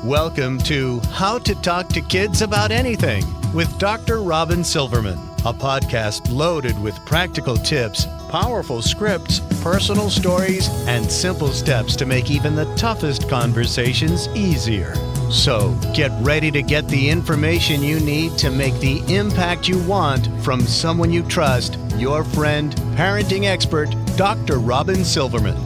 Welcome to How to Talk to Kids About Anything with Dr. Robyn Silverman, a podcast loaded with practical tips, powerful scripts, personal stories, and simple steps to make even the toughest conversations easier. So get ready to get the information you need to make the impact you want from someone you trust, your friend, parenting expert, Dr. Robyn Silverman.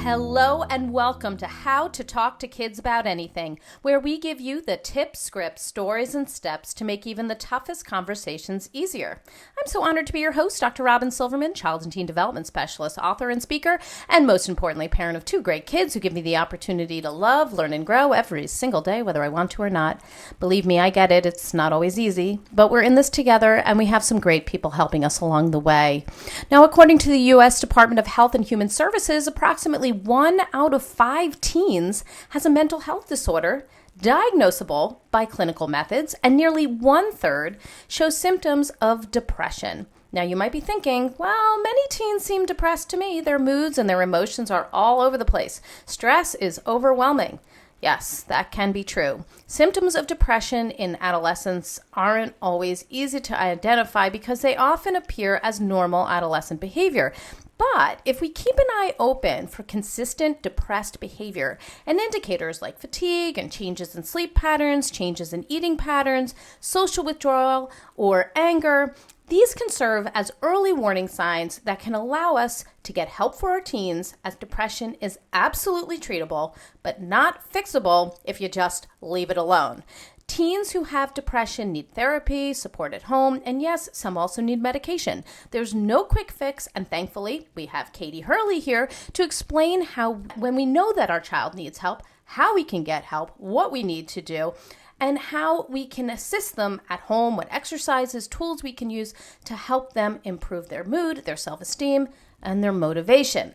Hello and welcome to How to Talk to Kids About Anything, where we give you the tips, scripts, stories, and steps to make even the toughest conversations easier. I'm so honored to be your host, Dr. Robyn Silverman, child and teen development specialist, author, and speaker, and most importantly, parent of two great kids who give me the opportunity to love, learn, and grow every single day, whether I want to or not. Believe me, I get it. It's not always easy, but we're in this together, and we have some great people helping us along the way. Now, according to the U.S. Department of Health and Human Services, approximately 1 out of 5 teens has a mental health disorder diagnosable by clinical methods, and nearly 1/3 show symptoms of depression. Now, you might be thinking, well, many teens seem depressed to me. Their moods and their emotions are all over the place. Stress is overwhelming. Yes, that can be true. Symptoms of depression in adolescents aren't always easy to identify because they often appear as normal adolescent behavior. But if we keep an eye open for consistent depressed behavior and indicators like fatigue and changes in sleep patterns, changes in eating patterns, social withdrawal, or anger, these can serve as early warning signs that can allow us to get help for our teens, as depression is absolutely treatable, but not fixable if you just leave it alone. Teens who have depression need therapy, support at home, and yes, some also need medication. There's no quick fix, and thankfully, we have Katie Hurley here to explain how, when we know that our child needs help, how we can get help, what we need to do, and how we can assist them at home, what exercises, tools we can use to help them improve their mood, their self-esteem, and their motivation.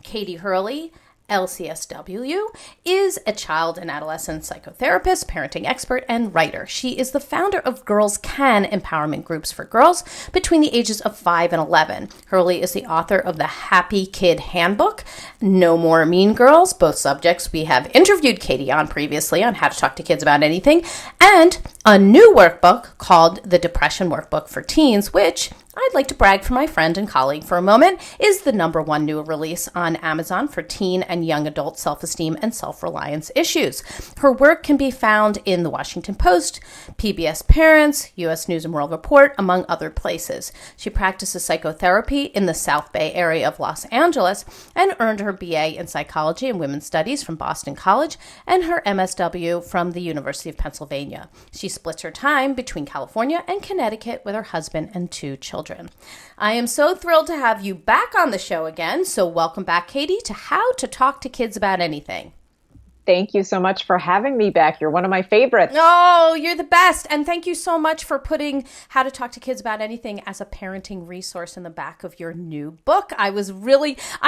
Katie Hurley, LCSW, is a child and adolescent psychotherapist, parenting expert, and writer. She is the founder of Girls Can empowerment groups for girls between the ages of 5 and 11. Hurley is the author of the Happy Kid Handbook, No More Mean Girls, both subjects we have interviewed Katie on previously on How to Talk to Kids About Anything, and a new workbook called the Depression Workbook for Teens, which I'd like to brag for my friend and colleague for a moment, is the #1 new release on Amazon for teen and young adult self-esteem and self-reliance issues. Her work can be found in the Washington Post, PBS Parents, U.S. News and World Report, among other places. She practices psychotherapy in the South Bay area of Los Angeles and earned her BA in Psychology and Women's Studies from Boston College and her MSW from the University of Pennsylvania. She splits her time between California and Connecticut with her husband and 2 children. I am so thrilled to have you back on the show again. So welcome back, Katie, to How to Talk to Kids About Anything. Thank you so much for having me back. You're one of my favorites. Oh, you're the best. And thank you so much for putting How to Talk to Kids About Anything as a parenting resource in the back of your new book. I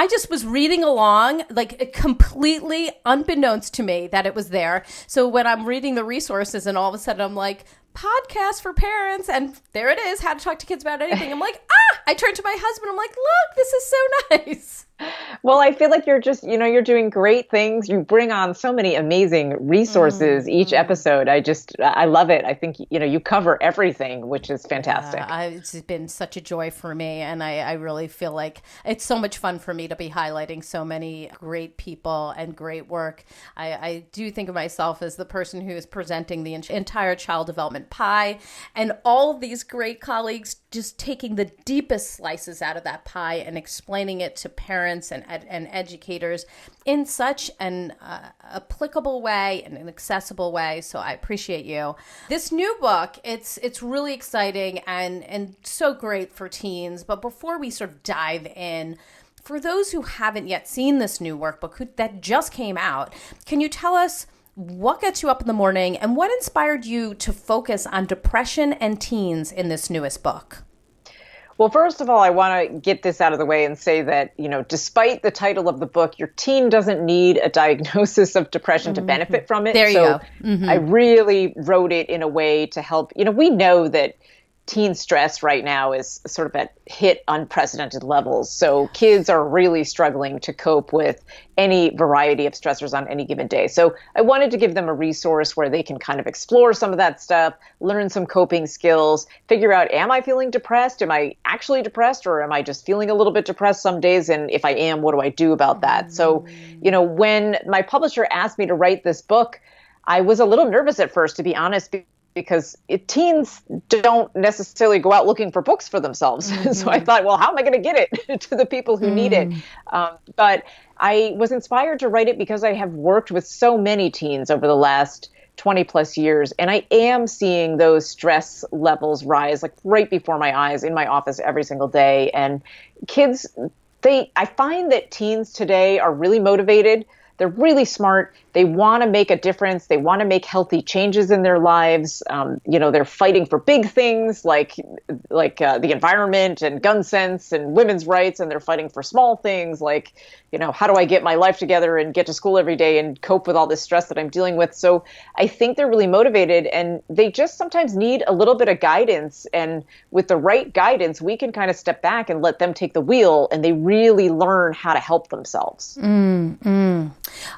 just was reading along, like completely unbeknownst to me that it was there. So when I'm reading the resources and all of a sudden I'm like, podcast for parents, and there it is, How to Talk to Kids About Anything. I'm like, I turned to my husband. I'm like, look, this is so nice. Well, I feel like you're just, you're doing great things. You bring on so many amazing resources each episode. I love it. I think, you cover everything, which is fantastic. It's been such a joy for me. And I really feel like it's so much fun for me to be highlighting so many great people and great work. I do think of myself as the person who is presenting the entire child development pie, and all of these great colleagues just taking the deepest slices out of that pie and explaining it to parents and educators in such an applicable way and an accessible way. So I appreciate you. This new book, it's really exciting and so great for teens. But before we sort of dive in, for those who haven't yet seen this new workbook that just came out, can you tell us what gets you up in the morning and what inspired you to focus on depression and teens in this newest book? Well, first of all, I want to get this out of the way and say that, despite the title of the book, your teen doesn't need a diagnosis of depression to benefit from it. There you go. I really wrote it in a way to help. We know that teen stress right now is sort of at hit unprecedented levels. So kids are really struggling to cope with any variety of stressors on any given day. So I wanted to give them a resource where they can kind of explore some of that stuff, learn some coping skills, figure out, am I feeling depressed? Am I actually depressed, or am I just feeling a little bit depressed some days? And if I am, what do I do about that? So, when my publisher asked me to write this book, I was a little nervous at first, to be honest, because teens don't necessarily go out looking for books for themselves. So I thought, well, how am I going to get it to the people who need it? But I was inspired to write it because I have worked with so many teens over the last 20 plus years. And I am seeing those stress levels rise like right before my eyes in my office every single day. And kids, I find that teens today are really motivated. They're really smart. They want to make a difference. They want to make healthy changes in their lives. They're fighting for big things like the environment and gun sense and women's rights. And they're fighting for small things like, how do I get my life together and get to school every day and cope with all this stress that I'm dealing with? So I think they're really motivated, and they just sometimes need a little bit of guidance. And with the right guidance, we can kind of step back and let them take the wheel, and they really learn how to help themselves.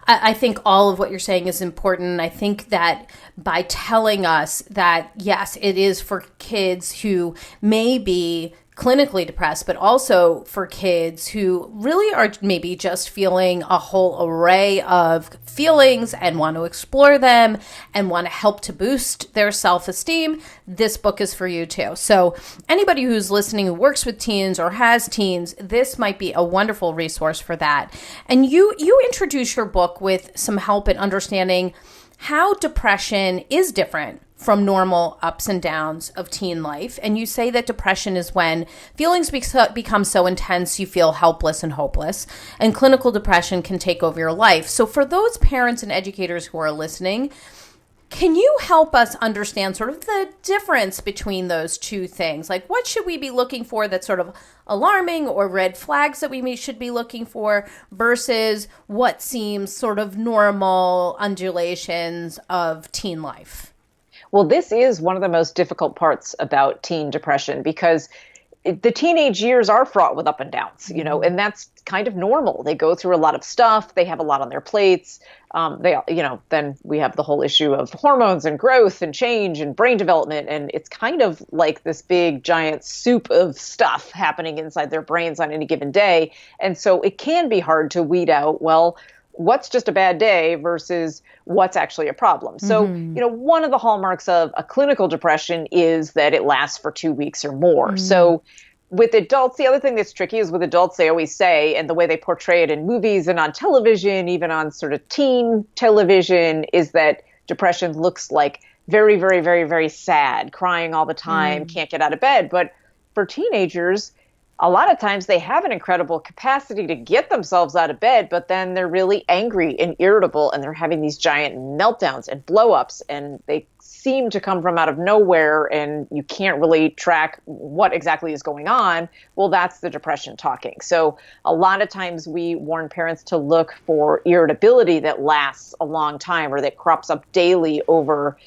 I think all of what you're saying is important. I think that by telling us that, yes, it is for kids who may be clinically depressed, but also for kids who really are maybe just feeling a whole array of feelings and want to explore them and want to help to boost their self-esteem, this book is for you too. So anybody who's listening who works with teens or has teens, this might be a wonderful resource for that. And you introduce your book with some help in understanding how depression is different from normal ups and downs of teen life. And you say that depression is when feelings become so intense you feel helpless and hopeless, and clinical depression can take over your life. So for those parents and educators who are listening, can you help us understand sort of the difference between those two things? Like, what should we be looking for that's sort of alarming, or red flags that we should be looking for, versus what seems sort of normal undulations of teen life? Well, this is one of the most difficult parts about teen depression, because the teenage years are fraught with up and downs, and that's kind of normal. They go through a lot of stuff. They have a lot on their plates. Then we have the whole issue of hormones and growth and change and brain development. And it's kind of like this big giant soup of stuff happening inside their brains on any given day. And so it can be hard to weed out, well, what's just a bad day versus what's actually a problem. So, one of the hallmarks of a clinical depression is that it lasts for 2 weeks or more. So with adults, the other thing that's tricky is with adults, they always say, and the way they portray it in movies and on television, even on sort of teen television, is that depression looks like very, very, very, very sad, crying all the time, can't get out of bed. But for teenagers, a lot of times they have an incredible capacity to get themselves out of bed, but then they're really angry and irritable, and they're having these giant meltdowns and blow-ups, and they seem to come from out of nowhere, and you can't really track what exactly is going on. Well, that's the depression talking. So a lot of times we warn parents to look for irritability that lasts a long time, or that crops up daily over,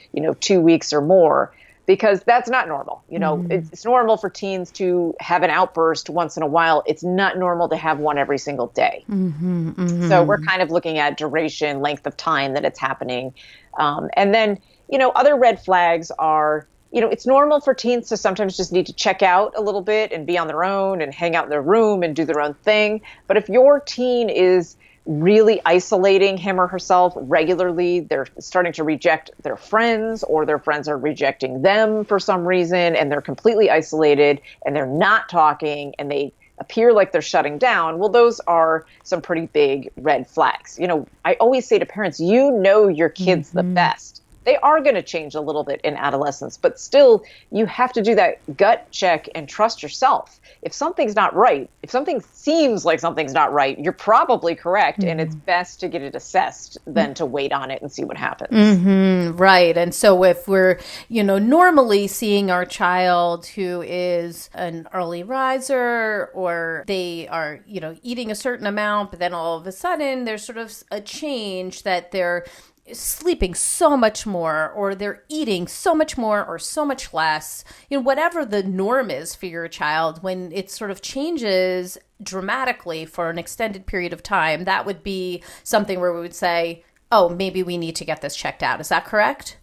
2 weeks or more. Because that's not normal. It's normal for teens to have an outburst once in a while. It's not normal to have one every single day. So we're kind of looking at duration, length of time that it's happening. And then, other red flags are, it's normal for teens to sometimes just need to check out a little bit and be on their own and hang out in their room and do their own thing. But if your teen is really isolating him or herself regularly, they're starting to reject their friends, or their friends are rejecting them for some reason, and they're completely isolated and they're not talking and they appear like they're shutting down, well, those are some pretty big red flags. I always say to parents, your kids the best. They are going to change a little bit in adolescence, but still you have to do that gut check and trust yourself. If something's not right, if something seems like something's not right, you're probably correct. And it's best to get it assessed than to wait on it and see what happens. Right. And so if we're, normally seeing our child who is an early riser, or they are, eating a certain amount, but then all of a sudden there's sort of a change that they're sleeping so much more, or they're eating so much more or so much less, whatever the norm is for your child, when it sort of changes dramatically for an extended period of time, that would be something where we would say, oh, maybe we need to get this checked out. Is that correct?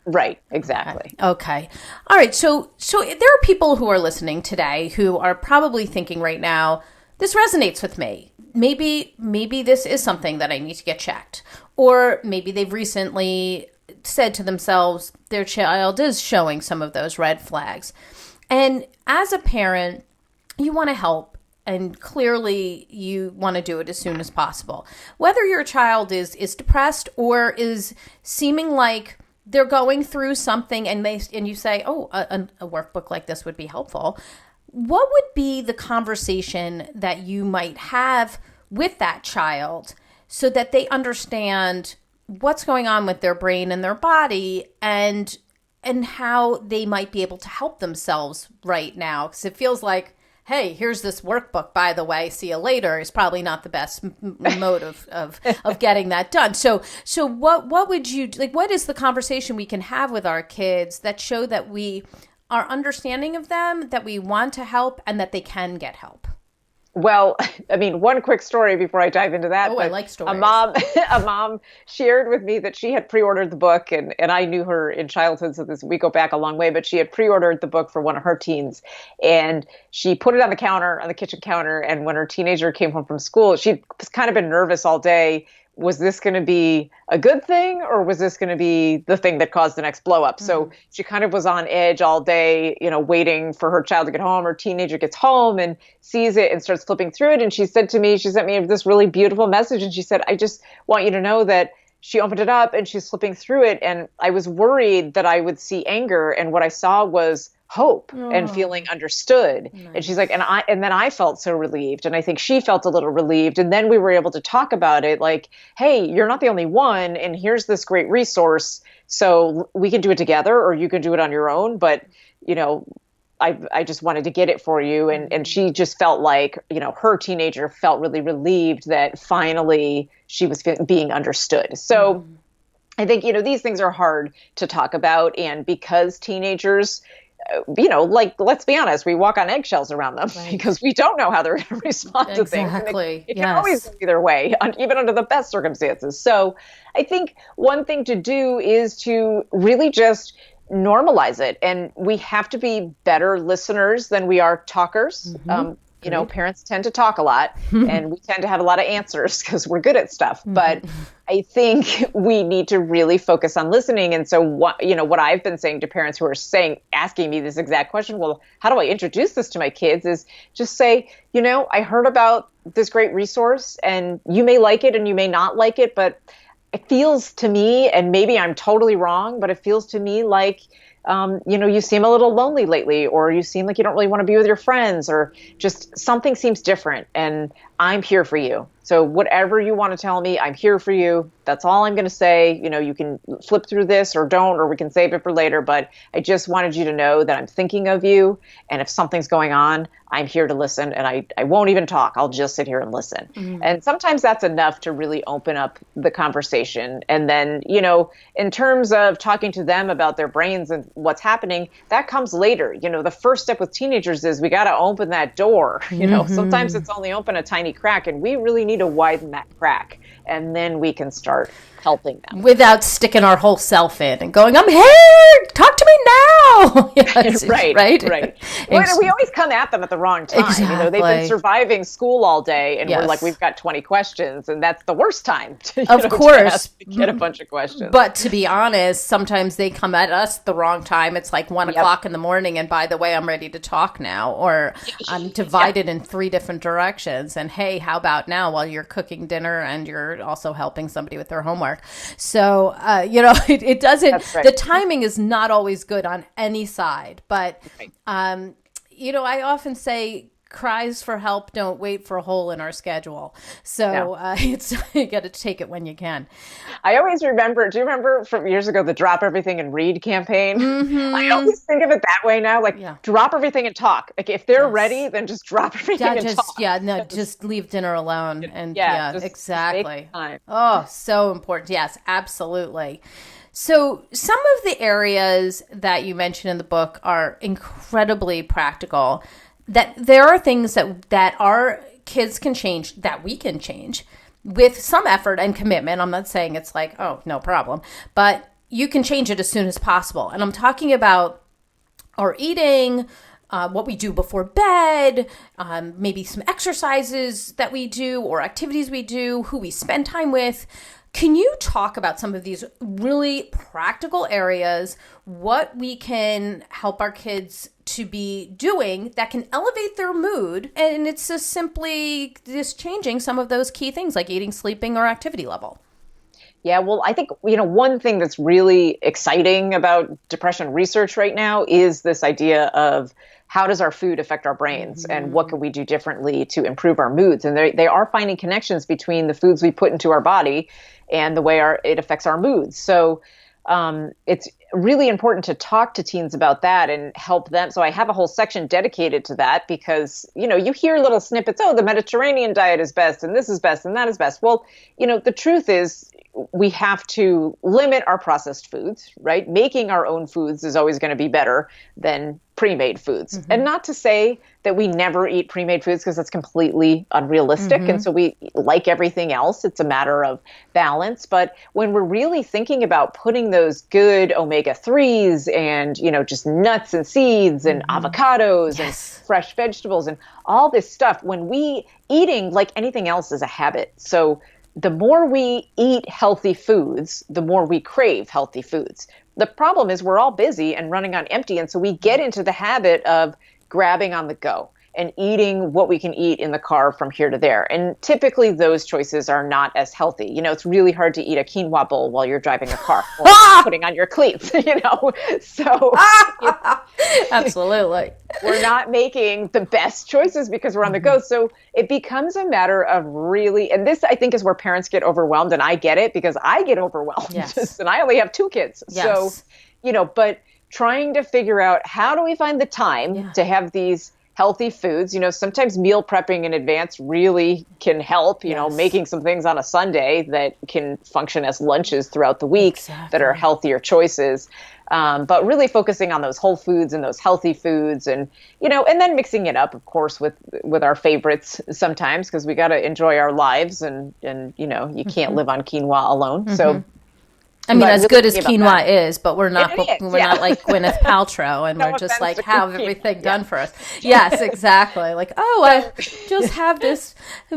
Right, exactly. Okay. All right. So there are people who are listening today who are probably thinking right now, this resonates with me. Maybe this is something that I need to get checked. Or maybe they've recently said to themselves, their child is showing some of those red flags. And as a parent, you want to help, and clearly you want to do it as soon as possible. Whether your child is depressed or is seeming like they're going through something, and you say, oh, a workbook like this would be helpful. What would be the conversation that you might have with that child so that they understand what's going on with their brain and their body, and how they might be able to help themselves right now? Because it feels like, hey, here's this workbook, by the way, see you later, is probably not the best mode of getting that done. So what would you, what is the conversation we can have with our kids that show that we are understanding of them, that we want to help, and that they can get help? Well, I mean, one quick story before I dive into that. Oh, I like stories. A mom shared with me that she had pre-ordered the book, and I knew her in childhood, so we go back a long way, but she had pre-ordered the book for one of her teens, and she put it on the kitchen counter, and when her teenager came home from school, she'd kind of been nervous all day. Was this going to be a good thing, or was this going to be the thing that caused the next blow up? Mm-hmm. So she kind of was on edge all day, waiting for her child to get home. Her teenager gets home and sees it and starts flipping through it. And she said to me, she sent me this really beautiful message. And she said, I just want you to know that she opened it up and she's flipping through it. And I was worried that I would see anger. And what I saw was hope and feeling understood. Nice. And she's like, and then I felt so relieved. And I think she felt a little relieved. And then we were able to talk about it like, hey, you're not the only one. And here's this great resource. So we can do it together, or you can do it on your own. But, I just wanted to get it for you. And she just felt like, her teenager felt really relieved that finally she was being understood. So I think, these things are hard to talk about. And because teenagers, let's be honest, we walk on eggshells around them because we don't know how they're going to respond to things. Exactly. It can always go either way, even under the best circumstances. So I think one thing to do is to really just normalize it. And we have to be better listeners than we are talkers. Parents tend to talk a lot and we tend to have a lot of answers because we're good at stuff. But I think we need to really focus on listening. And so what I've been saying to parents who are asking me this exact question, well, how do I introduce this to my kids, is just say, I heard about this great resource and you may like it and you may not like it, but it feels to me, and maybe I'm totally wrong, but it feels to me like, you seem a little lonely lately, or you seem like you don't really want to be with your friends, or just something seems different, and I'm here for you. So whatever you want to tell me, I'm here for you. That's all I'm going to say. You can flip through this or don't, or we can save it for later. But I just wanted you to know that I'm thinking of you. And if something's going on, I'm here to listen. And I won't even talk. I'll just sit here and listen. Mm-hmm. And sometimes that's enough to really open up the conversation. And then, in terms of talking to them about their brains and what's happening, that comes later. The first step with teenagers is we got to open that door. Sometimes it's only open a tiny crack, and we really need to widen that crack, and then we can start helping them without sticking our whole self in and going, I'm here, talk to me now. Yes, right. We always come at them at the wrong time. Exactly. They've been surviving school all day, and we're like, we've got 20 questions, and that's the worst time to, of course, to get a bunch of questions. But to be honest, sometimes they come at us the wrong time. It's like 1 o'clock in the morning, and by the way, I'm ready to talk now, or I'm divided in 3 different directions. And hey, how about now while you're cooking dinner and you're also helping somebody with their homework? So, it doesn't, the timing is not always good on any side, but, I often say cries for help don't wait for a hole in our schedule. So it's you got to take it when you can. I always remember, do you remember from years ago, the drop everything and read campaign? Mm-hmm. I always think of it that way now, like drop everything and talk. Like if they're ready, then just drop everything and talk. Just leave dinner alone. And exactly. Time. So important. Yes, absolutely. So some of the areas that you mentioned in the book are incredibly practical, that there are things that our kids can change, that we can change with some effort and commitment. I'm not saying it's like, oh, no problem, but you can change it as soon as possible. And I'm talking about our eating, what we do before bed, maybe some exercises that we do or activities we do, who we spend time with. Can you talk about some of these really practical areas, what we can help our kids to be doing that can elevate their mood? And it's just simply just changing some of those key things like eating, sleeping, or activity level. Yeah, well, I think, one thing that's really exciting about depression research right now is this idea of how does our food affect our brains and what can we do differently to improve our moods? And they are finding connections between the foods we put into our body and the way it affects our moods. So it's really important to talk to teens about that and help them. So I have a whole section dedicated to that because, you hear little snippets, the Mediterranean diet is best and this is best and that is best. Well, the truth is we have to limit our processed foods, right? Making our own foods is always going to be better than pre-made foods. And not to say that we never eat pre-made foods because that's completely unrealistic. And so we like everything else. It's a matter of balance. But when we're really thinking about putting those good omega-3s and, just nuts and seeds and avocados and fresh vegetables and all this stuff, when eating like anything else is a habit. So the more we eat healthy foods, the more we crave healthy foods. The problem is we're all busy and running on empty. And so we get into the habit of grabbing on the go and eating what we can eat in the car from here to there. And typically those choices are not as healthy. It's really hard to eat a quinoa bowl while you're driving a car or putting on your cleats, So absolutely. We're not making the best choices because we're on the go. So it becomes a matter of really, and this I think is where parents get overwhelmed, and I get it because I get overwhelmed. Yes. And I only have 2 kids. Yes. So, but trying to figure out how do we find the time to have these healthy foods. Sometimes meal prepping in advance really can help, making some things on a Sunday that can function as lunches throughout the week that are healthier choices. But really focusing on those whole foods and those healthy foods and, and then mixing it up, of course, with our favorites sometimes because we got to enjoy our lives and you can't live on quinoa alone. So I mean, as good as quinoa is, but we're not like Gwyneth Paltrow, and we're just like have everything done for us. Yes, exactly. Like, I just have this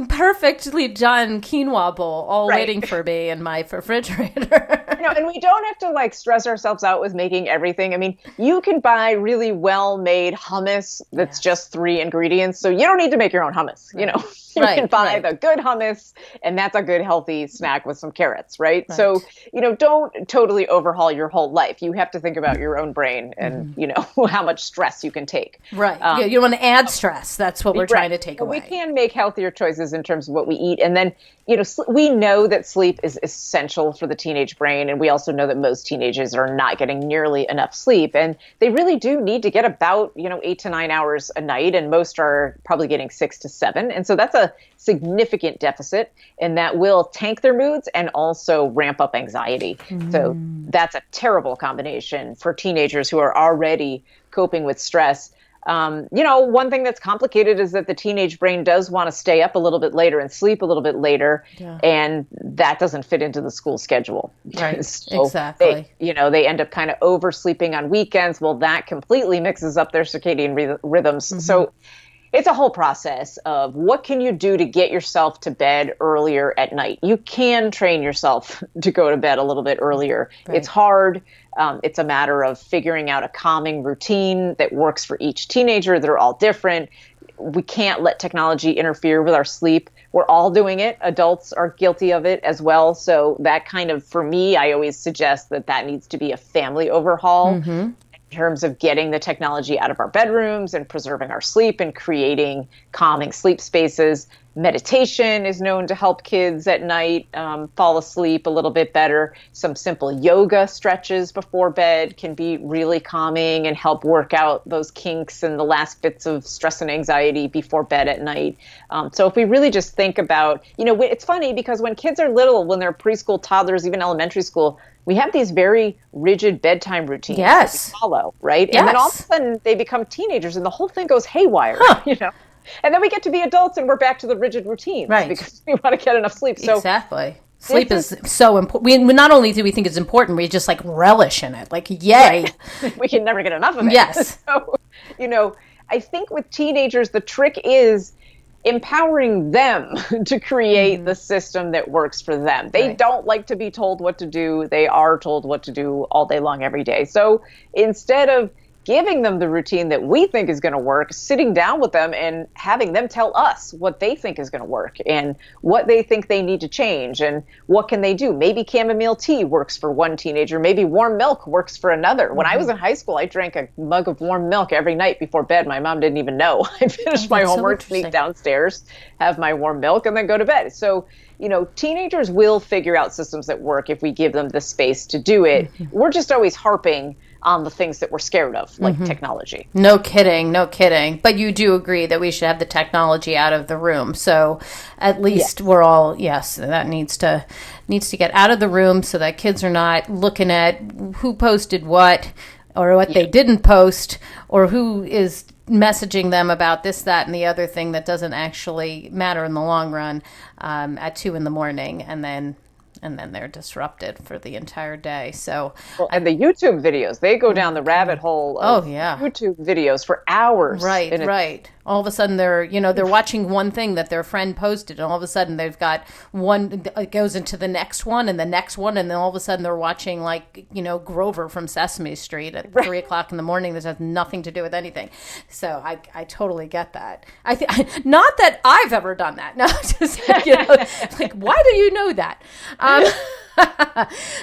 perfectly done quinoa bowl all waiting for me in my refrigerator. And we don't have to stress ourselves out with making everything. I mean, you can buy really well-made hummus that's just 3 ingredients, so you don't need to make your own hummus. You can buy the good hummus, and that's a good healthy snack with some carrots, right? So, don't totally overhaul your whole life. You have to think about your own brain and, how much stress you can take. Right. You don't want to add stress. That's what we're trying to take away. We can make healthier choices in terms of what we eat. And then, we know that sleep is essential for the teenage brain. And we also know that most teenagers are not getting nearly enough sleep. And they really do need to get about, 8 to 9 hours a night. And most are probably getting 6 to 7. And so that's a significant deficit, and that will tank their moods and also ramp up anxiety. So that's a terrible combination for teenagers who are already coping with stress. One thing that's complicated is that the teenage brain does want to stay up a little bit later and sleep a little bit later, and that doesn't fit into the school schedule. Right, so exactly. They end up kind of oversleeping on weekends. Well, that completely mixes up their circadian rhythms. So it's a whole process of what can you do to get yourself to bed earlier at night. You can train yourself to go to bed a little bit earlier. Right. It's hard. It's a matter of figuring out a calming routine that works for each teenager. They're all different. We can't let technology interfere with our sleep. We're all doing it. Adults are guilty of it as well. So that kind of, for me, I always suggest that needs to be a family overhaul. terms of getting the technology out of our bedrooms and preserving our sleep and creating calming sleep spaces. Meditation is known to help kids at night fall asleep a little bit better. Some simple yoga stretches before bed can be really calming and help work out those kinks and the last bits of stress and anxiety before bed at night. So if we really just think about, it's funny because when kids are little, when they're preschool, toddlers, even elementary school, we have these very rigid bedtime routines that we follow, right? Yes. And then all of a sudden they become teenagers and the whole thing goes haywire, And then we get to be adults and we're back to the rigid routines, right? Because we want to get enough sleep. So exactly. Sleep is so important. We not only do we think it's important, we just like relish in it. Like, yay. We can never get enough of it. Yes. So, I think with teenagers, the trick is empowering them to create the system that works for them. They don't like to be told what to do. They are told what to do all day long, every day. So instead of giving them the routine that we think is going to work, sitting down with them and having them tell us what they think is going to work and what they think they need to change and what can they do. Maybe chamomile tea works for one teenager. Maybe warm milk works for another. When I was in high school, I drank a mug of warm milk every night before bed. My mom didn't even know. I finished my homework, sneak downstairs, have my warm milk, and then go to bed. So, teenagers will figure out systems that work if we give them the space to do it. We're just always harping on the things that we're scared of, like technology. No kidding. But you do agree that we should have the technology out of the room. So at least we're all, that needs to get out of the room so that kids are not looking at who posted what or what they didn't post or who is messaging them about this, that, and the other thing that doesn't actually matter in the long run at 2 a.m. and then they're disrupted for the entire day. So, and the YouTube videos, they go down the rabbit hole of YouTube videos for hours. Right. All of a sudden they're watching one thing that their friend posted, and all of a sudden they've got one, it goes into the next one and the next one, and then all of a sudden they're watching Grover from Sesame Street at 3 o'clock in the morning. This has nothing to do with anything. So I totally get that. Not that I've ever done that. No, just like, why do you know that?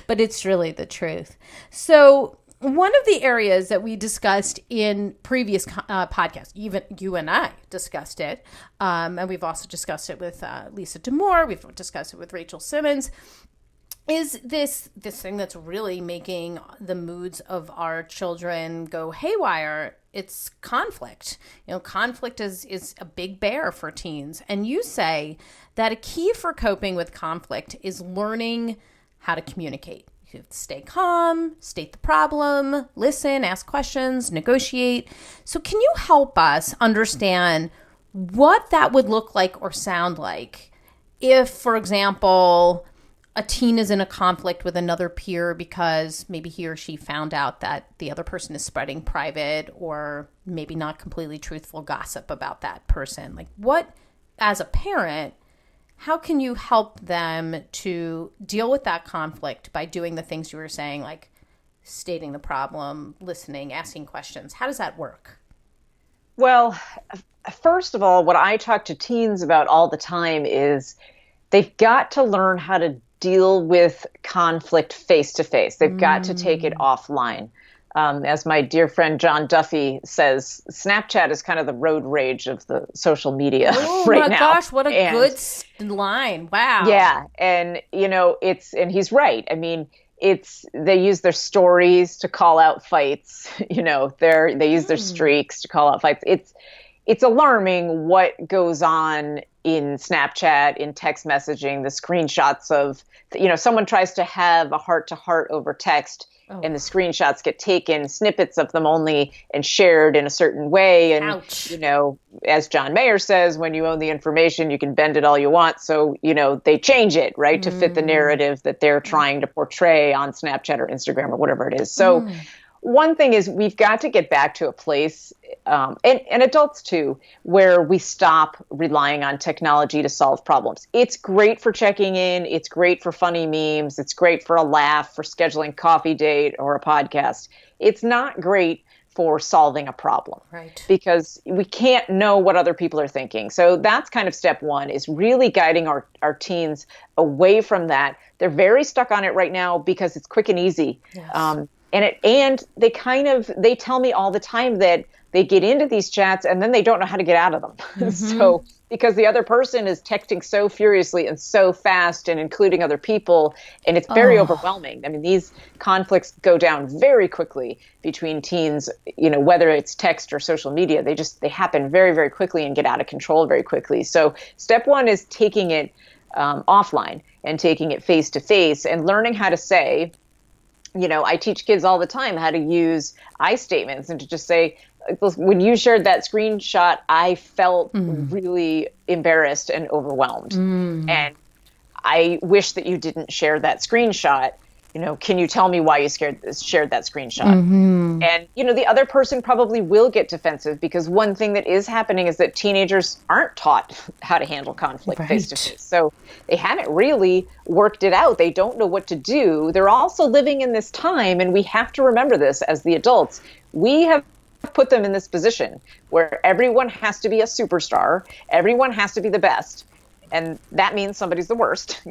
But it's really the truth. So one of the areas that we discussed in previous podcasts, even you and I discussed it, and we've also discussed it with Lisa DeMoore, we've discussed it with Rachel Simmons, is this thing that's really making the moods of our children go haywire. It's conflict. Conflict is a big bear for teens. And you say that a key for coping with conflict is learning how to communicate. You have to stay calm, state the problem, listen, ask questions, negotiate. So can you help us understand what that would look like or sound like if, for example, a teen is in a conflict with another peer because maybe he or she found out that the other person is spreading private or maybe not completely truthful gossip about that person? Like, what, as a parent, how can you help them to deal with that conflict by doing the things you were saying, like stating the problem, listening, asking questions? How does that work? Well, first of all, what I talk to teens about all the time is they've got to learn how to deal with conflict face-to-face. They've got to take it offline. As my dear friend John Duffy says, Snapchat is kind of the road rage of the social media right now. Oh my gosh, what a good line. Wow. Yeah. And, and he's right. I mean, they use their stories to call out fights. They use their streaks to call out fights. It's alarming what goes on in Snapchat, in text messaging, the screenshots of, someone tries to have a heart-to-heart over text, and the screenshots get taken, snippets of them only, and shared in a certain way. And, ouch. As John Mayer says, when you own the information, you can bend it all you want. So, they change it, right, to fit the narrative that they're trying to portray on Snapchat or Instagram or whatever it is. So one thing is we've got to get back to a place, and adults too, where we stop relying on technology to solve problems. It's great for checking in. It's great for funny memes. It's great for a laugh, for scheduling coffee date or a podcast. It's not great for solving a problem, right? Because we can't know what other people are thinking. So that's kind of step one, is really guiding our teens away from that. They're very stuck on it right now because it's quick and easy. Yes. And they tell me all the time that they get into these chats and then they don't know how to get out of them. Mm-hmm. So because the other person is texting so furiously and so fast and including other people, and it's very overwhelming. I mean, these conflicts go down very quickly between teens, whether it's text or social media. They happen very, very quickly and get out of control very quickly. So step one is taking it offline and taking it face to face and learning how to say, I teach kids all the time how to use I statements and to just say, when you shared that screenshot, I felt really embarrassed and overwhelmed. And I wish that you didn't share that screenshot. Can you tell me why you shared that screenshot? And, the other person probably will get defensive, because one thing that is happening is that teenagers aren't taught how to handle conflict face to face. So they haven't really worked it out. They don't know what to do. They're also living in this time, and we have to remember this as the adults. We have put them in this position where everyone has to be a superstar. Everyone has to be the best. And that means somebody's the worst,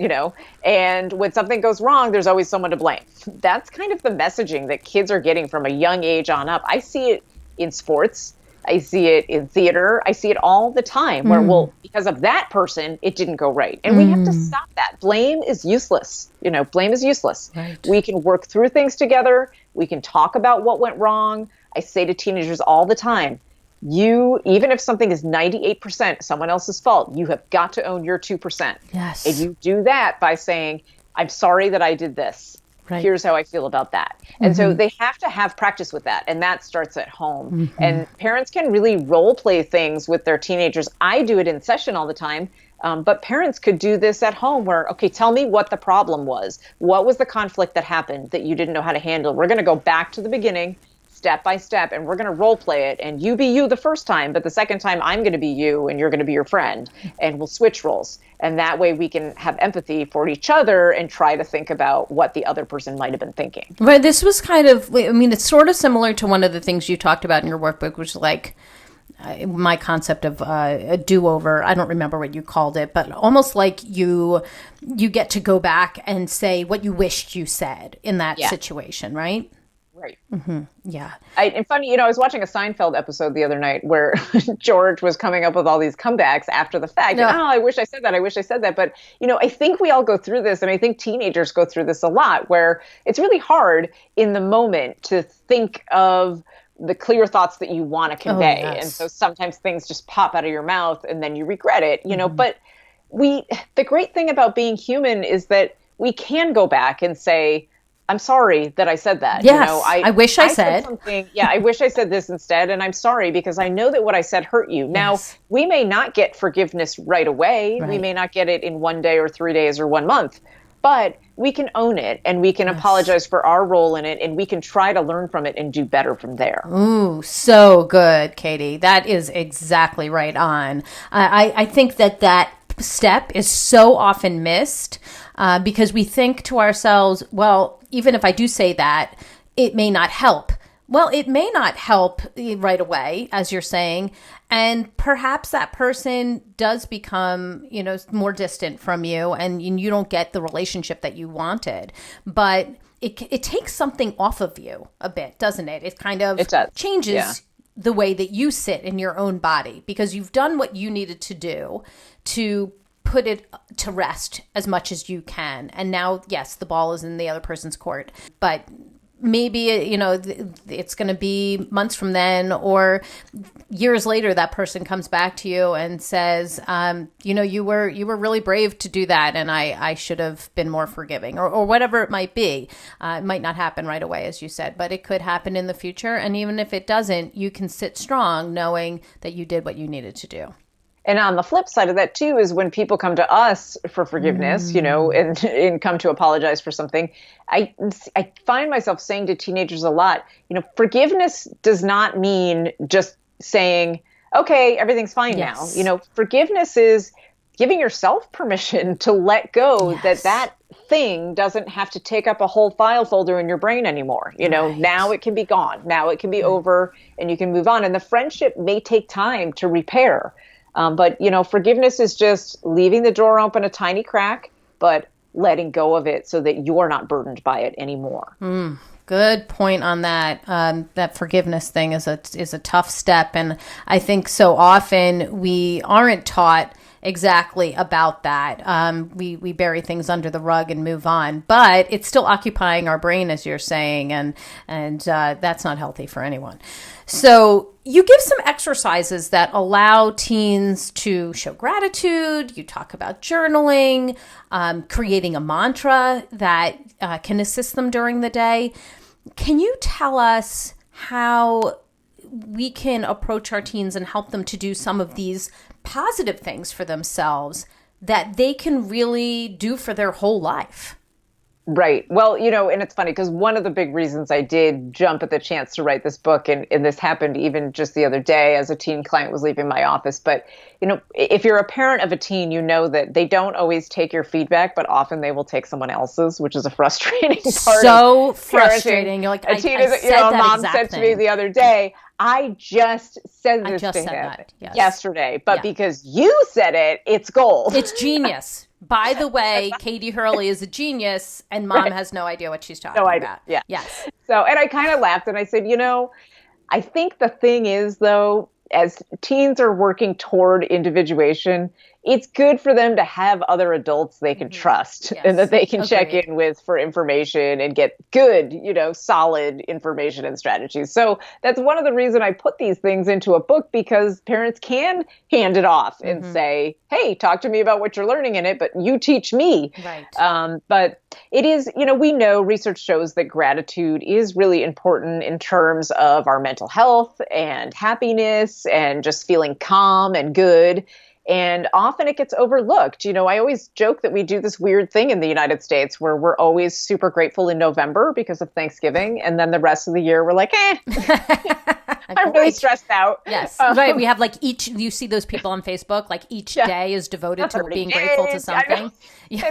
and when something goes wrong, there's always someone to blame. That's kind of the messaging that kids are getting from a young age on up. I see it in sports. I see it in theater. I see it all the time where, because of that person, it didn't go right. And we have to stop that. Blame is useless. Blame is useless. Right. We can work through things together. We can talk about what went wrong. I say to teenagers all the time, even if something is 98% someone else's fault, you have got to own your 2%. Yes. And you do that by saying, I'm sorry that I did this. Right. Here's how I feel about that. And so they have to have practice with that. And that starts at home. And parents can really role play things with their teenagers. I do it in session all the time. But parents could do this at home where, okay, tell me what the problem was. What was the conflict that happened that you didn't know how to handle? We're going to go back to the beginning, step by step, and we're going to role play it. And you be you the first time, but the second time I'm going to be you and you're going to be your friend, and we'll switch roles. And that way we can have empathy for each other and try to think about what the other person might have been thinking. Right. This was it's sort of similar to one of the things you talked about in your workbook, which is like my concept of a do-over. I don't remember what you called it, but almost like you get to go back and say what you wished you said in that situation, right? Right. Yeah. And funny, I was watching a Seinfeld episode the other night where George was coming up with all these comebacks after the fact. And, I wish I said that. I wish I said that. But, I think we all go through this. And I think teenagers go through this a lot, where it's really hard in the moment to think of the clear thoughts that you want to convey. Oh, yes. And so sometimes things just pop out of your mouth and then you regret it, But the great thing about being human is that we can go back and say, I'm sorry that I said that. Yes, I wish I said something. Yeah, I wish I said this instead. And I'm sorry because I know that what I said hurt you. Now, we may not get forgiveness right away. Right. We may not get it in 1 day or 3 days or 1 month. But we can own it and we can apologize for our role in it, and we can try to learn from it and do better from there. Ooh, so good, Katie. That is exactly right on. I think that step is so often missed because we think to ourselves, well, even if I do say that, it may not help. Well, it may not help right away, as you're saying, and perhaps that person does become, more distant from you, and you don't get the relationship that you wanted. But it takes something off of you a bit, doesn't it? It kind of changes the way that you sit in your own body, because you've done what you needed to do to put it to rest as much as you can. And now, yes, the ball is in the other person's court, but maybe, it's going to be months from then or years later, that person comes back to you and says, you were really brave to do that. And I should have been more forgiving, or whatever it might be. It might not happen right away, as you said, but it could happen in the future. And even if it doesn't, you can sit strong knowing that you did what you needed to do. And on the flip side of that, too, is when people come to us for forgiveness, and come to apologize for something, I find myself saying to teenagers a lot, forgiveness does not mean just saying, okay, everything's fine now. Forgiveness is giving yourself permission to let go, that thing doesn't have to take up a whole file folder in your brain anymore. Now it can be gone. Now it can be over and you can move on. And the friendship may take time to repair. But forgiveness is just leaving the door open a tiny crack, but letting go of it so that you're not burdened by it anymore. Good point on that. That forgiveness thing is a tough step. And I think so often we aren't taught exactly about that. We bury things under the rug and move on, but it's still occupying our brain, as you're saying, and that's not healthy for anyone. So you give some exercises that allow teens to show gratitude. You talk about journaling, creating a mantra that can assist them during the day. Can you tell us how we can approach our teens and help them to do some of these positive things for themselves that they can really do for their whole life? Right. Well, and it's funny because one of the big reasons I did jump at the chance to write this book, and this happened even just the other day as a teen client was leaving my office. But, if you're a parent of a teen, you know that they don't always take your feedback, but often they will take someone else's, which is a frustrating part. So frustrating. You're like, a teen mom said to me the other day, I just said this to him yesterday, but because you said it, it's gold. It's genius. By the way, Katie Hurley is a genius, and mom has no idea what she's talking about. Yeah. Yes. So, and I kind of laughed and I said, I think the thing is, though, as teens are working toward individuation, it's good for them to have other adults they can trust and that they can check in with for information and get good, solid information and strategies. So that's one of the reasons I put these things into a book, because parents can hand it off and say, hey, talk to me about what you're learning in it, but you teach me. Right. But it is, we know research shows that gratitude is really important in terms of our mental health and happiness and just feeling calm and good. And often it gets overlooked. I always joke that we do this weird thing in the United States where we're always super grateful in November because of Thanksgiving. And then the rest of the year, we're like, I'm really stressed out. Yes. Right. We have you see those people on Facebook, each day is devoted to being grateful to something. Yes.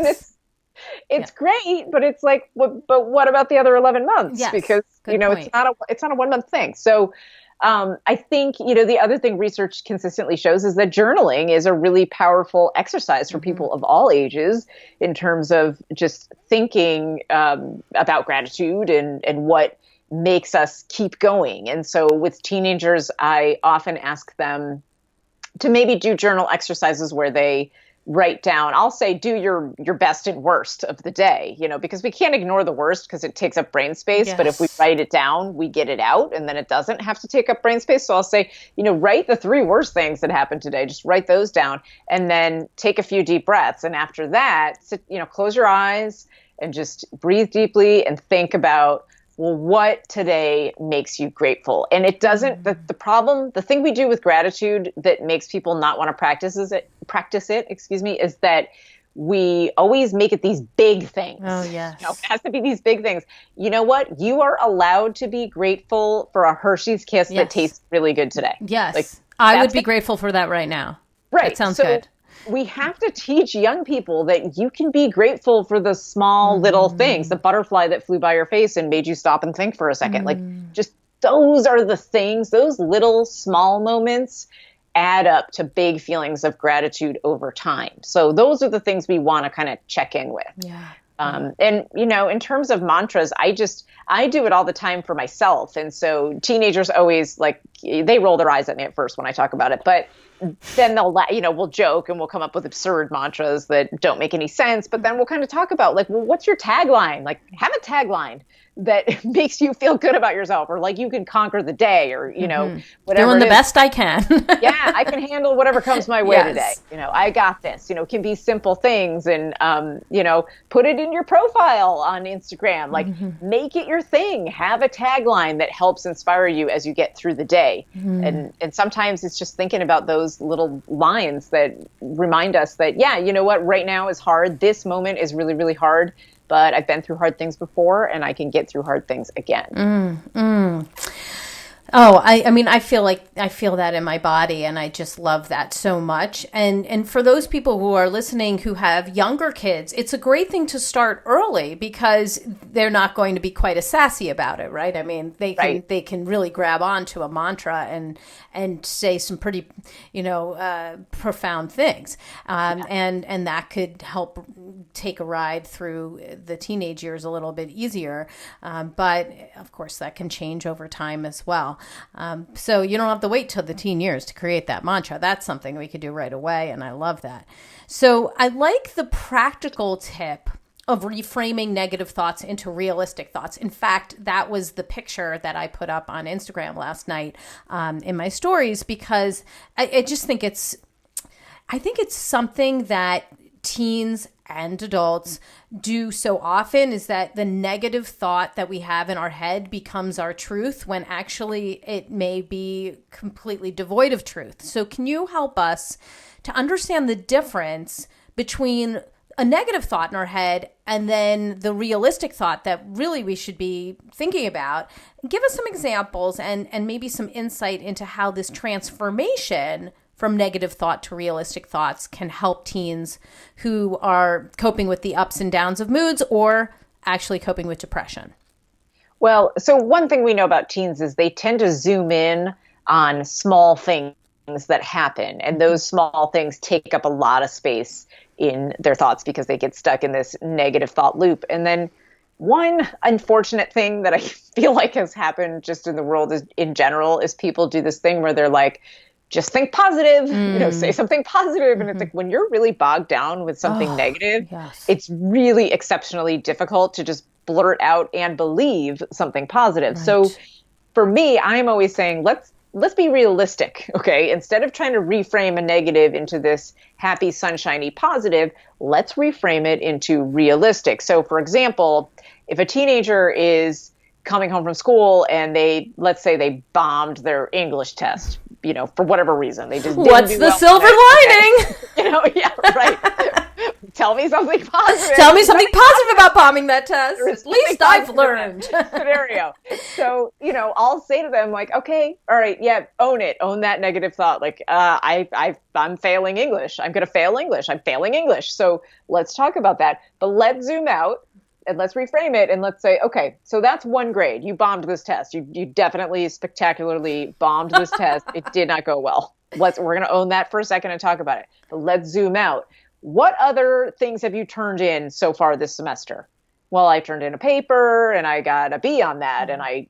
And it's great, but it's like, but what about the other 11 months? Yes. Because, Good point. it's not a 1 month thing. So I think, the other thing research consistently shows is that journaling is a really powerful exercise for people of all ages in terms of just thinking about gratitude and what makes us keep going. And so with teenagers, I often ask them to maybe do journal exercises where they write down, I'll say, do your best and worst of the day, because we can't ignore the worst because it takes up brain space. Yes. But if we write it down, we get it out and then it doesn't have to take up brain space. So I'll say, write the 3 worst things that happened today. Just write those down and then take a few deep breaths. And after that, close your eyes and just breathe deeply and think about, well, what today makes you grateful? And it doesn't, the thing we do with gratitude that makes people not want to practice it, is that we always make it these big things. Oh, yes. It has to be these big things. You know what? You are allowed to be grateful for a Hershey's Kiss that tastes really good today. Yes. I would be grateful for that right now. Right. That sounds good. We have to teach young people that you can be grateful for the small little things, the butterfly that flew by your face and made you stop and think for a second. Just those are the things, those little small moments add up to big feelings of gratitude over time. So those are the things we want to kind of check in with. Yeah. And, in terms of mantras, I do it all the time for myself. And so teenagers always they roll their eyes at me at first when I talk about it, but then we'll joke and we'll come up with absurd mantras that don't make any sense. But then we'll kind of talk about what's your tagline? Have a tagline that makes you feel good about yourself, or you can conquer the day, or, whatever. Doing the best I can. Yeah, I can handle whatever comes my way today. I got this, it can be simple things, and, put it in your profile on Instagram, make it your thing, have a tagline that helps inspire you as you get through the day. And sometimes it's just thinking about those little lines that remind us that, right now is hard. This moment is really, really hard. But I've been through hard things before, and I can get through hard things again. Oh, I mean, I feel that in my body, and I just love that so much. And for those people who are listening who have younger kids, it's a great thing to start early because they're not going to be quite as sassy about it, right? I mean, they can really grab onto a mantra and say some pretty, profound things, and that could help take a ride through the teenage years a little bit easier. But of course, that can change over time as well. So you don't have to wait till the teen years to create that mantra. That's something we could do right away, and I love that. So I like the practical tip of reframing negative thoughts into realistic thoughts. In fact, that was the picture that I put up on Instagram last night in my stories, because I just think it's something that teens and adults do so often, is that the negative thought that we have in our head becomes our truth when actually it may be completely devoid of truth. So can you help us to understand the difference between a negative thought in our head and then the realistic thought that really we should be thinking about? Give us some examples and maybe some insight into how this transformation from negative thought to realistic thoughts can help teens who are coping with the ups and downs of moods or actually coping with depression. Well, so one thing we know about teens is they tend to zoom in on small things that happen, and those small things take up a lot of space in their thoughts because they get stuck in this negative thought loop. And then one unfortunate thing that I feel like has happened just in the world in general is people do this thing where they're like, just think positive, say something positive. And it's like, when you're really bogged down with something negative, it's really exceptionally difficult to just blurt out and believe something positive. Right. So for me, I'm always saying, let's be realistic. Okay. Instead of trying to reframe a negative into this happy, sunshiny positive, let's reframe it into realistic. So for example, if a teenager is coming home from school and let's say they bombed their English test, for whatever reason, they just didn't What's do the well silver lining? Yeah, right. Tell me something positive. Tell me something positive about bombing that test. At least I've learned. Scenario. So, I'll say to them like, okay, all right, yeah, own it. Own that negative thought. Like, I'm failing English. I'm going to fail English. I'm failing English. So let's talk about that. But let's zoom out and let's reframe it. And let's say, okay, so that's one grade. You bombed this test. You definitely spectacularly bombed this test. It did not go well. We're going to own that for a second and talk about it. But let's zoom out. What other things have you turned in so far this semester? Well, I turned in a paper and I got a B on that. And I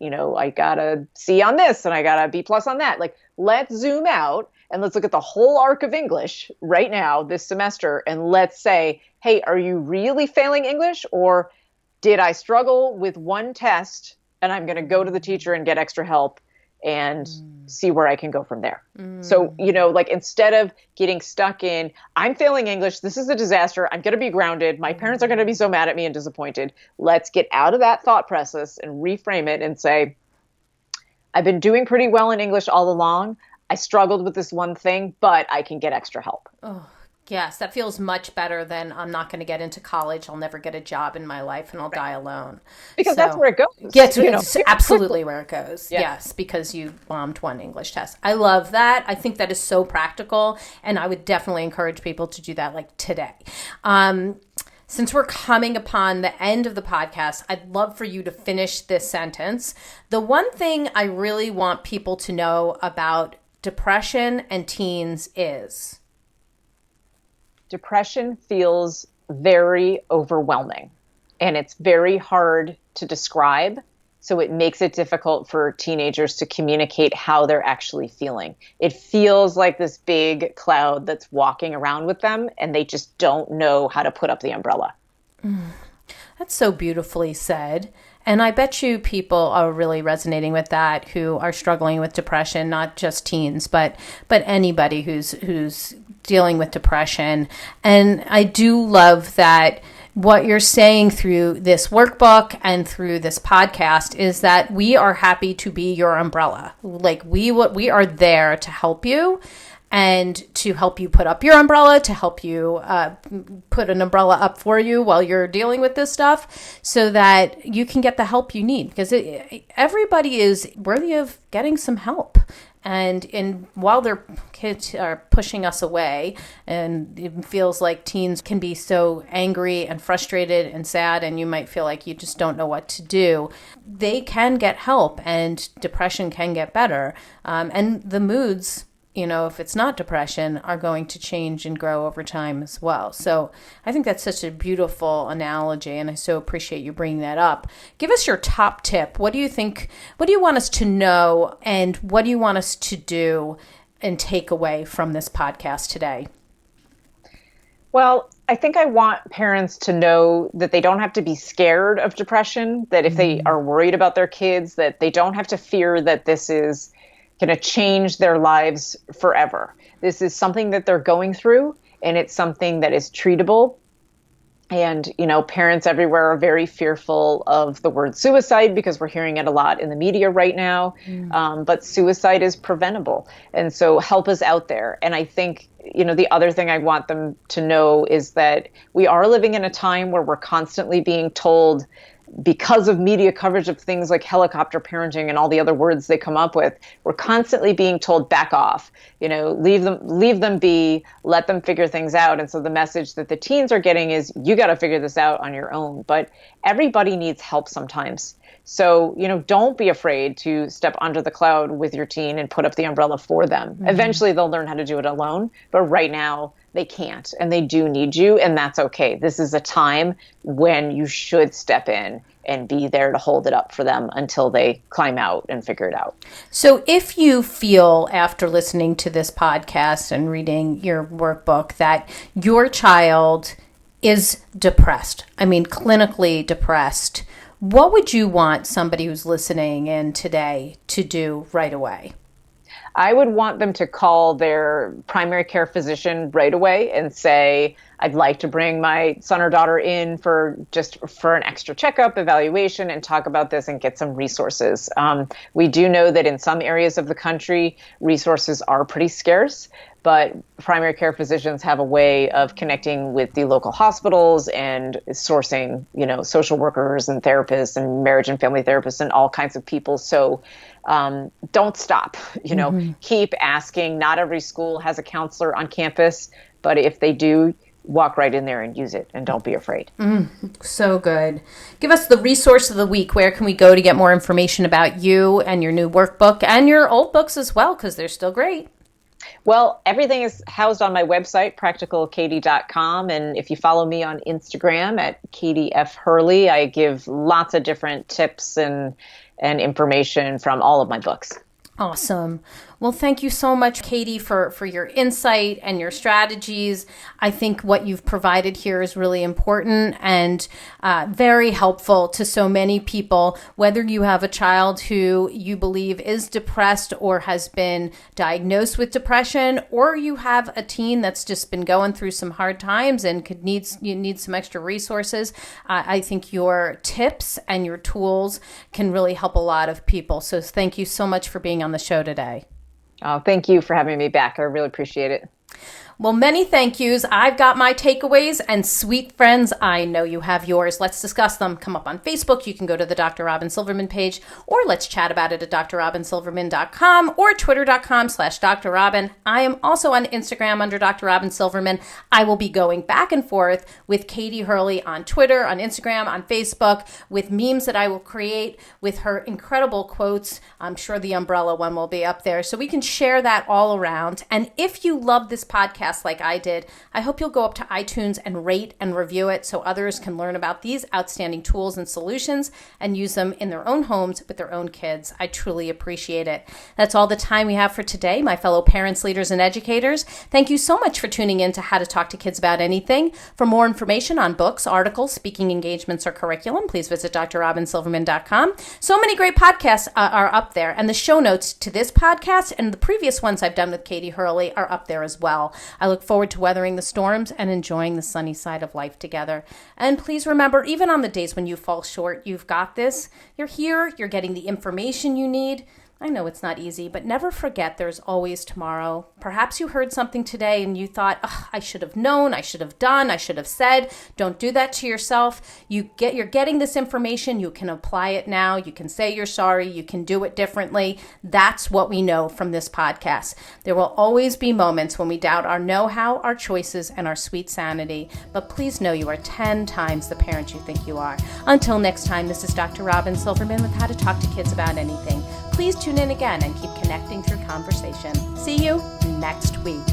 got a C on this and I got a B plus on that. Like, let's zoom out and let's look at the whole arc of English right now this semester. And let's say, hey, are you really failing English, or did I struggle with one test and I'm going to go to the teacher and get extra help and see where I can go from there? So, instead of getting stuck in, I'm failing English, this is a disaster, I'm going to be grounded, my parents are going to be so mad at me and disappointed. Let's get out of that thought process and reframe it and say, I've been doing pretty well in English all along. I struggled with this one thing, but I can get extra help. Oh. Yes, that feels much better than I'm not going to get into college. I'll never get a job in my life and I'll die alone. Because that's where it goes. Yeah, it's absolutely where it goes. Yeah. Yes, because you bombed one English test. I love that. I think that is so practical. And I would definitely encourage people to do that like today. Since we're coming upon the end of the podcast, I'd love for you to finish this sentence. The one thing I really want people to know about depression and teens is... Depression feels very overwhelming and it's very hard to describe. So it makes it difficult for teenagers to communicate how they're actually feeling. It feels like this big cloud that's walking around with them and they just don't know how to put up the umbrella. That's so beautifully said. And I bet you people are really resonating with that who are struggling with depression, not just teens, but anybody who's dealing with depression. And I do love that what you're saying through this workbook and through this podcast is that we are happy to be your umbrella. Like we are there to help you. and to help you put up your umbrella, to help you put an umbrella up for you while you're dealing with this stuff so that you can get the help you need, because everybody is worthy of getting some help. And while their kids are pushing us away, and it feels like teens can be so angry and frustrated and sad, and you might feel like you just don't know what to do, they can get help, and depression can get better. And the moods, if it's not depression, are going to change and grow over time as well. So I think that's such a beautiful analogy, and I so appreciate you bringing that up. Give us your top tip. What do you think, what do you want us to know, and what do you want us to do and take away from this podcast today? Well, I think I want parents to know that they don't have to be scared of depression, that if they are worried about their kids, that they don't have to fear that this is going to change their lives forever. This is something that they're going through, and it's something that is treatable. And, parents everywhere are very fearful of the word suicide because we're hearing it a lot in the media right now. But suicide is preventable. And so help is out there. And I think, the other thing I want them to know is that we are living in a time where we're constantly being told, because of media coverage of things like helicopter parenting and all the other words they come up with, we're constantly being told, back off, leave them be, let them figure things out. And so the message that the teens are getting is, you got to figure this out on your own. But everybody needs help sometimes. So, don't be afraid to step under the cloud with your teen and put up the umbrella for them. Eventually they'll learn how to do it alone. But right now they can't, and they do need you, and that's okay. This is a time when you should step in and be there to hold it up for them until they climb out and figure it out. So if you feel, after listening to this podcast and reading your workbook, that your child is depressed, clinically depressed, what would you want somebody who's listening in today to do right away? I would want them to call their primary care physician right away and say, I'd like to bring my son or daughter in for an extra checkup, evaluation, and talk about this and get some resources. We do know that in some areas of the country, resources are pretty scarce, but primary care physicians have a way of connecting with the local hospitals and sourcing, social workers and therapists and marriage and family therapists and all kinds of people. So don't stop, keep asking. Not every school has a counselor on campus, but if they do, walk right in there and use it, and don't be afraid. So good. Give us the resource of the week. Where can we go to get more information about you and your new workbook and your old books as well, because they're still great? Well, everything is housed on my website, practicalkatie.com. And if you follow me on Instagram at Katie F. Hurley, I give lots of different tips and information from all of my books. Awesome. Well, thank you so much, Katie, for your insight and your strategies. I think what you've provided here is really important and very helpful to so many people, whether you have a child who you believe is depressed or has been diagnosed with depression, or you have a teen that's just been going through some hard times and you need some extra resources. I think your tips and your tools can really help a lot of people. So thank you so much for being on the show today. Oh, thank you for having me back. I really appreciate it. Well, many thank yous. I've got my takeaways, and sweet friends, I know you have yours. Let's discuss them. Come up on Facebook. You can go to the Dr. Robyn Silverman page, or let's chat about it at drrobynsilverman.com or twitter.com/Dr. Robyn. I am also on Instagram under Dr. Robyn Silverman. I will be going back and forth with Katie Hurley on Twitter, on Instagram, on Facebook, with memes that I will create with her incredible quotes. I'm sure the umbrella one will be up there, so we can share that all around. And if you love this podcast like I did, I hope you'll go up to iTunes and rate and review it so others can learn about these outstanding tools and solutions and use them in their own homes with their own kids. I truly appreciate it. That's all the time we have for today, my fellow parents, leaders, and educators. Thank you so much for tuning in to How to Talk to Kids About Anything. For more information on books, articles, speaking engagements, or curriculum, please visit drrobynsilverman.com. So many great podcasts are up there, and the show notes to this podcast and the previous ones I've done with Katie Hurley are up there as well. I look forward to weathering the storms and enjoying the sunny side of life together. And please remember, even on the days when you fall short, you've got this. You're here. You're getting the information you need. I know it's not easy, but never forget there's always tomorrow. Perhaps you heard something today and you thought, I should have known, I should have done, I should have said. Don't do that to yourself. You're getting this information. You can apply it now. You can say you're sorry. You can do it differently. That's what we know from this podcast. There will always be moments when we doubt our know-how, our choices, and our sweet sanity. But please know you are 10 times the parent you think you are. Until next time, this is Dr. Robyn Silverman with How to Talk to Kids About Anything. Please tune in again and keep connecting through conversation. See you next week.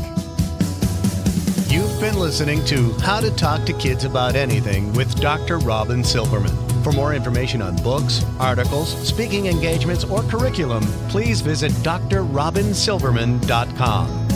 You've been listening to How to Talk to Kids About Anything with Dr. Robyn Silverman. For more information on books, articles, speaking engagements, or curriculum, please visit drrobynsilverman.com.